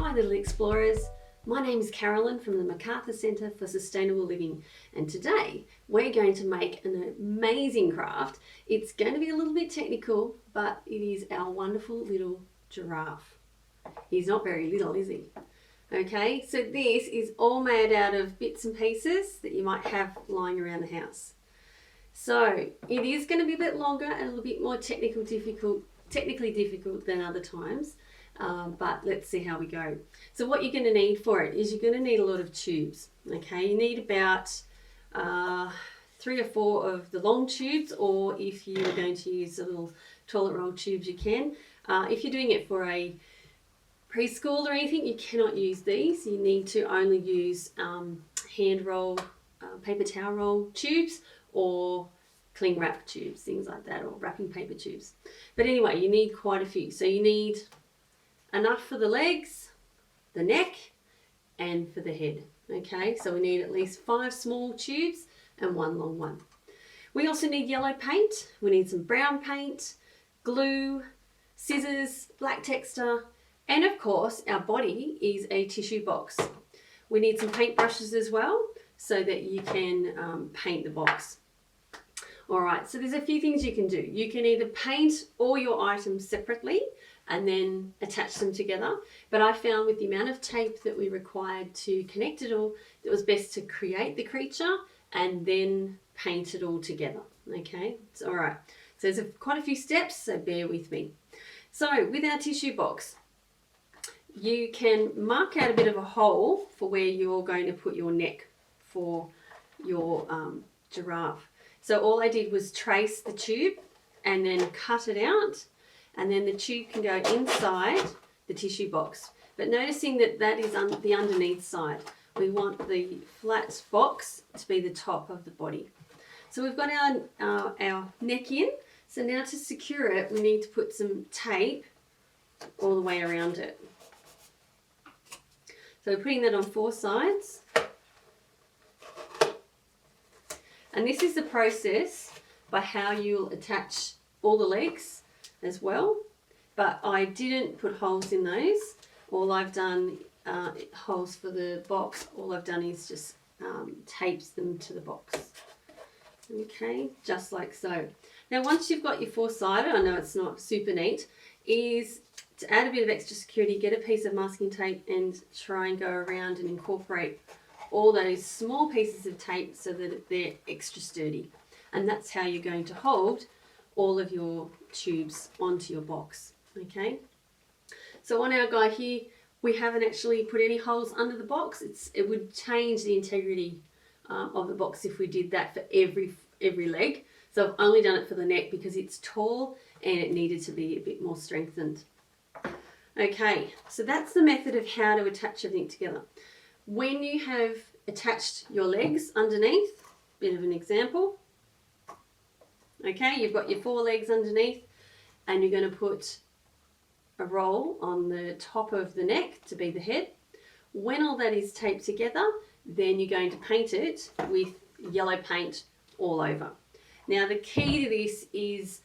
Hi little explorers, my name is Carolan from the Macarthur Centre for Sustainable Living, and today we're going to make an amazing craft. It's going to be a little bit technical, but it is our wonderful little giraffe. He's not very little, is he? Okay, so this is all made out of bits and pieces that you might have lying around the house. So it is going to be a bit longer and a little bit more technically difficult than other times. But let's see how we go. So what you're going to need for it is you're going to need a lot of tubes. Okay, you need about 3 or 4 of the long tubes, or if you're going to use the little toilet roll tubes, you can. If you're doing it for a preschool or anything, you cannot use these. You need to only use hand roll, paper towel roll tubes, or cling wrap tubes, things like that, or wrapping paper tubes. But anyway, you need quite a few. So you need enough for the legs, the neck, and for the head. Okay, so we need at least 5 small tubes and 1 long one. We also need yellow paint, we need some brown paint, glue, scissors, black texture, and of course our body is a tissue box. We need some paint brushes as well so that you can paint the box. Alright, so there's a few things you can do. You can either paint all your items separately and then attach them together. But I found with the amount of tape that we required to connect it all, it was best to create the creature and then paint it all together. Okay, it's all right. So there's quite a few steps, so bear with me. So with our tissue box, you can mark out a bit of a hole for where you're going to put your neck for your giraffe. So all I did was trace the tube and then cut it out, and then the tube can go inside the tissue box. But noticing that that is the underneath side. We want the flat box to be the top of the body. So we've got our neck in. So now to secure it, we need to put some tape all the way around it. So we're putting that on 4 sides. And this is the process by how you'll attach all the legs as well, but I didn't put holes in those. All I've done, holes for the box, all I've done is just tapes them to the box. Okay, just like so. Now once you've got your 4-sided, I know it's not super neat, is to add a bit of extra security, get a piece of masking tape and try and go around and incorporate all those small pieces of tape so that they're extra sturdy. And that's how you're going to hold all of your tubes onto your box. Okay, so on our guide here, we haven't actually put any holes under the box. It would change the integrity of the box if we did that for every leg. So I've only done it for the neck because it's tall and it needed to be a bit more strengthened. Okay, so that's the method of how to attach everything together. When you have attached your legs underneath, bit of an example. Okay, you've got your 4 legs underneath and you're going to put a roll on the top of the neck to be the head. When all that is taped together, then you're going to paint it with yellow paint all over. Now the key to this is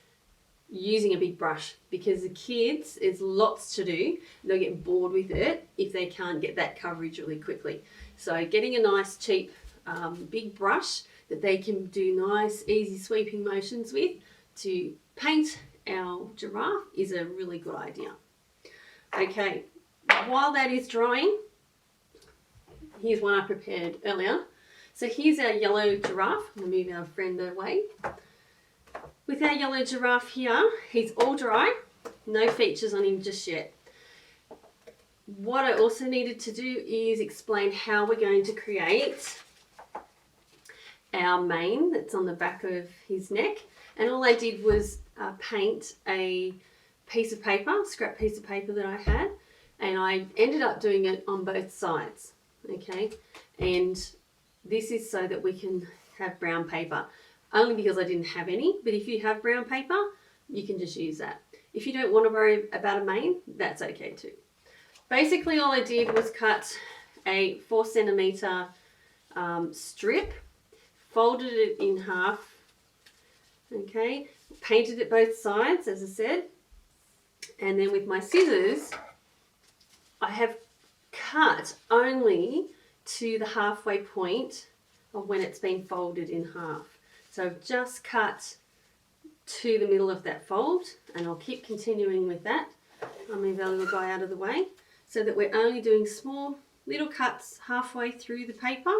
using a big brush, because the kids, there's lots to do. They'll get bored with it if they can't get that coverage really quickly. So getting a nice cheap big brush that they can do nice easy sweeping motions with to paint our giraffe is a really good idea. Okay, while that is drying, here's one I prepared earlier. So here's our yellow giraffe. I'm going to move our friend away. With our yellow giraffe here, he's all dry, no features on him just yet. What I also needed to do is explain how we're going to create our mane that's on the back of his neck. And all I did was paint a piece of paper, scrap piece of paper that I had, and I ended up doing it on both sides. Okay, and this is so that we can have brown paper. Only because I didn't have any, but if you have brown paper, you can just use that. If you don't want to worry about a mane, that's okay too. Basically all I did was cut a 4 centimetre strip, folded it in half, okay, painted it both sides as I said, and then with my scissors I have cut only to the halfway point of when it's been folded in half. So I've just cut to the middle of that fold, and I'll keep continuing with that. I'll move our little guy out of the way so that we're only doing small little cuts halfway through the paper.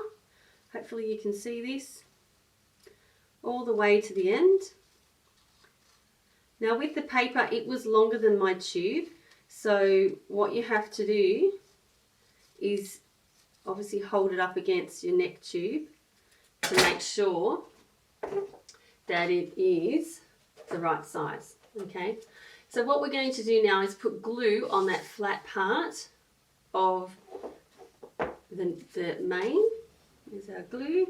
Hopefully you can see this all the way to the end. Now with the paper, it was longer than my tube, so what you have to do is obviously hold it up against your neck tube to make sure that it is the right size. Okay, so what we're going to do now is put glue on that flat part of the mane. There's our glue.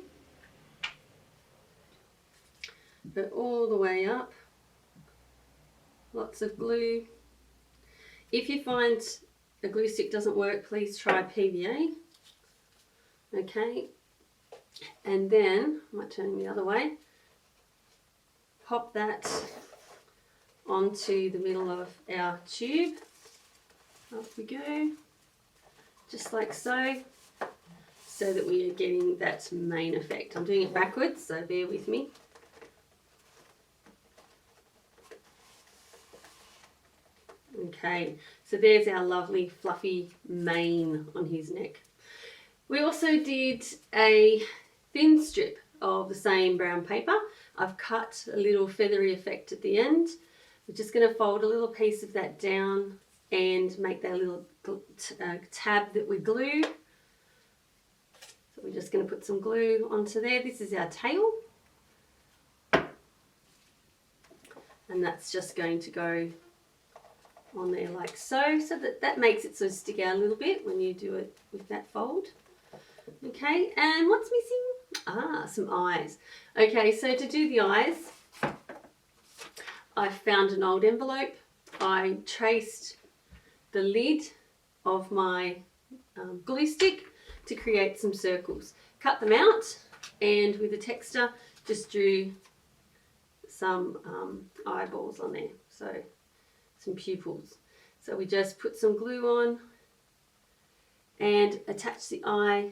Go all the way up. Lots of glue. If you find a glue stick doesn't work, please try PVA. Okay, and then I might turn the other way. Pop that onto the middle of our tube. Off we go, just like so, so that we are getting that mane effect. I'm doing it backwards, so bear with me. Okay, so there's our lovely fluffy mane on his neck. We also did a thin strip of the same brown paper. I've cut a little feathery effect at the end. We're just going to fold a little piece of that down and make that little tab that we glue. So we're just going to put some glue onto there. This is our tail. And that's just going to go on there like so, so that makes it sort of stick out a little bit when you do it with that fold. Okay, and what's missing? Ah, some eyes. Okay, so to do the eyes, I found an old envelope. I traced the lid of my glue stick to create some circles. Cut them out, and with a texter just drew some eyeballs on there, so some pupils. So we just put some glue on and attach the eye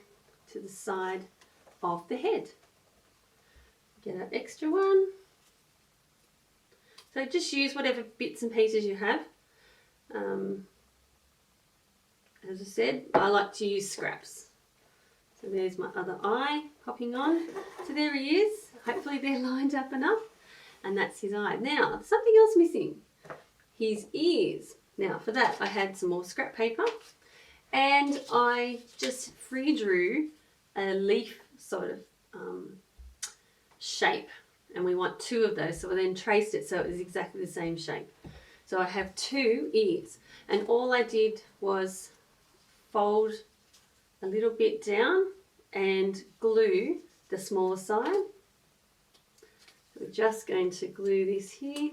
to the side of the head. Get an extra one. So just use whatever bits and pieces you have. As I said, I like to use scraps. So there's my other eye popping on. So there he is. Hopefully they're lined up enough. And that's his eye. Now, something else missing. His ears. Now for that I had some more scrap paper and I just free drew a leaf sort of shape, and we want two of those, so I then traced it so it was exactly the same shape. So I have two ears, and all I did was fold a little bit down and glue the smaller side. So we're just going to glue this here.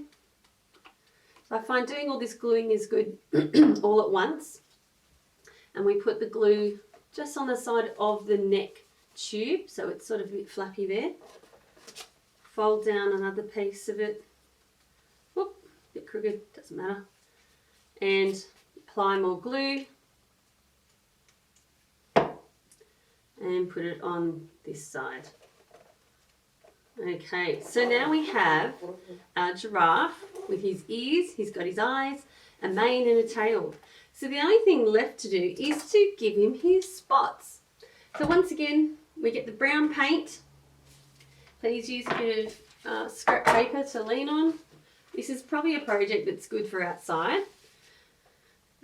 So I find doing all this gluing is good all at once, and we put the glue just on the side of the neck tube, so it's sort of a bit flappy there. Fold down another piece of it. Whoop, a bit crooked, doesn't matter. And apply more glue and put it on this side. Okay, so now we have a giraffe with his ears, he's got his eyes, a mane and a tail. So the only thing left to do is to give him his spots. So once again, we get the brown paint. Please use a bit of scrap paper to lean on. This is probably a project that's good for outside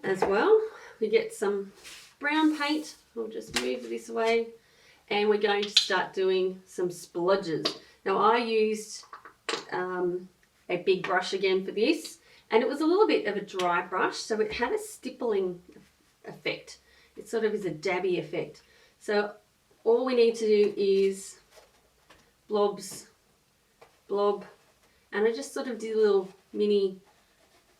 as well. We get some brown paint. We'll just move this away, and we're going to start doing some splodges. Now I used a big brush again for this, and it was a little bit of a dry brush, so it had a stippling effect. It sort of is a dabby effect. So all we need to do is blobs, blob, and I just sort of did little mini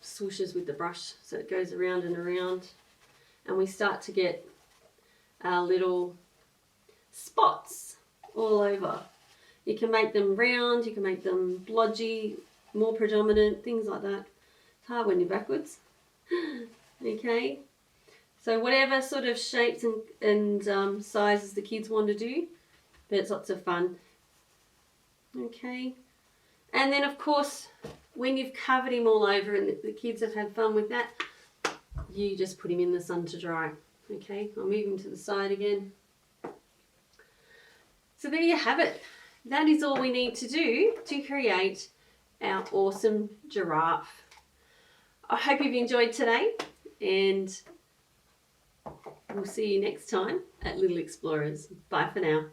swooshes with the brush, so it goes around and around, and we start to get our little spots all over. You can make them round, you can make them blodgy, more predominant, things like that. It's hard when you're backwards. Okay, So whatever sort of shapes and sizes the kids want to do, but it's lots of fun. Okay, and then of course when you've covered him all over and the kids have had fun with that, you just put him in the sun to dry. Okay, I'll move him to the side again. So there you have it. That is all we need to do to create our awesome giraffe. I hope you've enjoyed today, and we'll see you next time at Little Explorers. Bye for now.